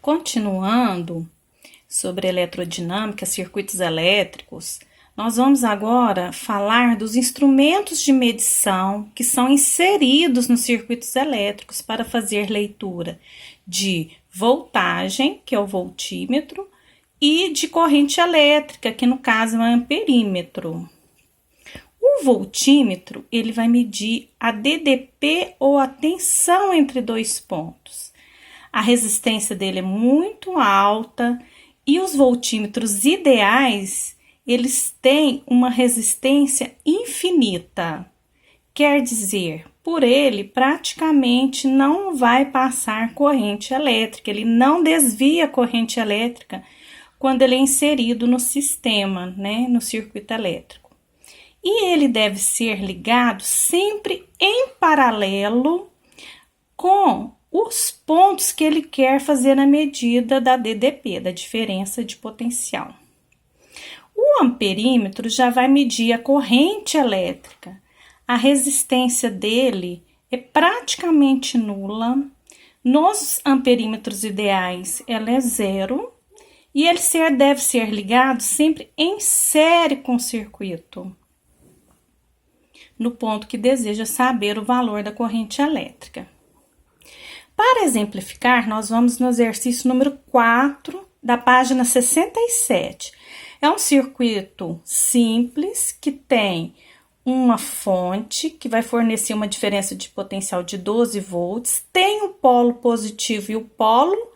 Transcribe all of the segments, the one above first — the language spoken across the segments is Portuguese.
Continuando sobre eletrodinâmica, circuitos elétricos, nós vamos agora falar dos instrumentos de medição que são inseridos nos circuitos elétricos para fazer leitura de voltagem, que é o voltímetro, e de corrente elétrica, que no caso é o amperímetro. O voltímetro, ele vai medir a DDP ou a tensão entre dois pontos. A resistência dele é muito alta e os voltímetros ideais, eles têm uma resistência infinita. Quer dizer, por ele praticamente não vai passar corrente elétrica, ele não desvia a corrente elétrica quando ele é inserido no sistema, no circuito elétrico. E ele deve ser ligado sempre em paralelo com os pontos que ele quer fazer a medida da DDP, da diferença de potencial. O amperímetro já vai medir a corrente elétrica. A resistência dele é praticamente nula. Nos amperímetros ideais, ela é zero. E ele deve ser ligado sempre em série com o circuito, no ponto que deseja saber o valor da corrente elétrica. Para exemplificar, nós vamos no exercício número 4 da página 67. É um circuito simples que tem uma fonte que vai fornecer uma diferença de potencial de 12 volts, tem o polo positivo e o polo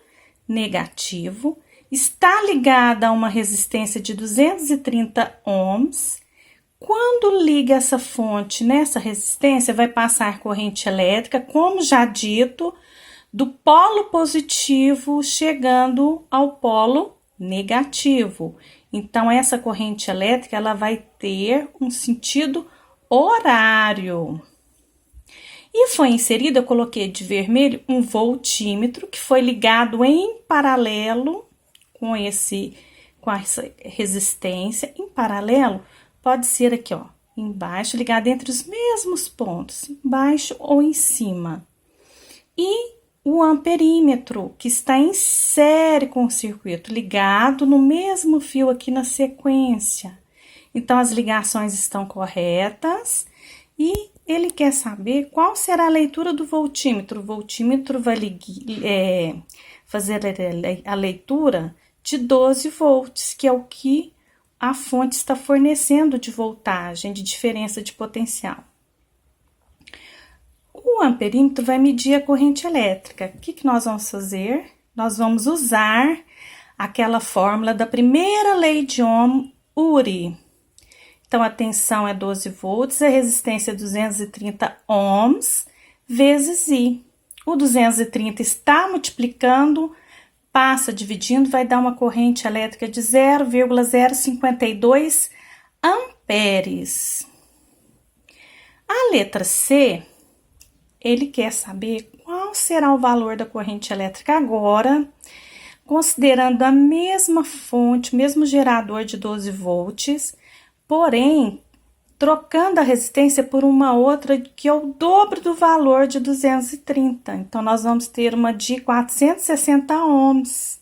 negativo, está ligada a uma resistência de 230 ohms. Quando liga essa fonte nessa resistência, vai passar corrente elétrica, como já dito, do polo positivo chegando ao polo negativo. Então, essa corrente elétrica, ela vai ter um sentido horário. E foi inserido, eu coloquei de vermelho, um voltímetro que foi ligado em paralelo com essa resistência. Em paralelo, pode ser aqui, ó, embaixo, ligado entre os mesmos pontos, embaixo ou em cima. E o amperímetro, que está em série com o circuito, ligado no mesmo fio aqui na sequência. Então, as ligações estão corretas e ele quer saber qual será a leitura do voltímetro. O voltímetro vai fazer a leitura de 12 volts, que é o que a fonte está fornecendo de voltagem, de diferença de potencial. O amperímetro vai medir a corrente elétrica. O que nós vamos fazer? Nós vamos usar aquela fórmula da primeira lei de Ohm, URI. Então, a tensão é 12 volts, a resistência é 230 ohms, vezes I. O 230 está multiplicando, passa dividindo, vai dar uma corrente elétrica de 0,052 amperes. A letra C, ele quer saber qual será o valor da corrente elétrica agora, considerando a mesma fonte, o mesmo gerador de 12 volts, porém, trocando a resistência por uma outra que é o dobro do valor de 230. Então, nós vamos ter uma de 460 ohms.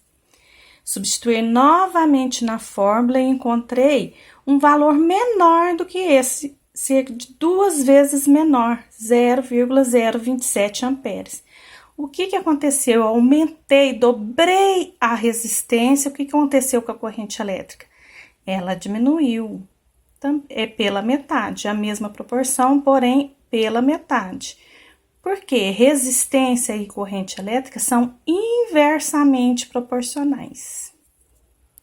Substituir novamente na fórmula e encontrei um valor menor do que esse, cerca de 2 vezes menor, 0,027 amperes. O que aconteceu? Eu aumentei, dobrei a resistência. O que aconteceu com a corrente elétrica? Ela diminuiu. É pela metade, a mesma proporção, porém pela metade. Porque resistência e corrente elétrica são inversamente proporcionais.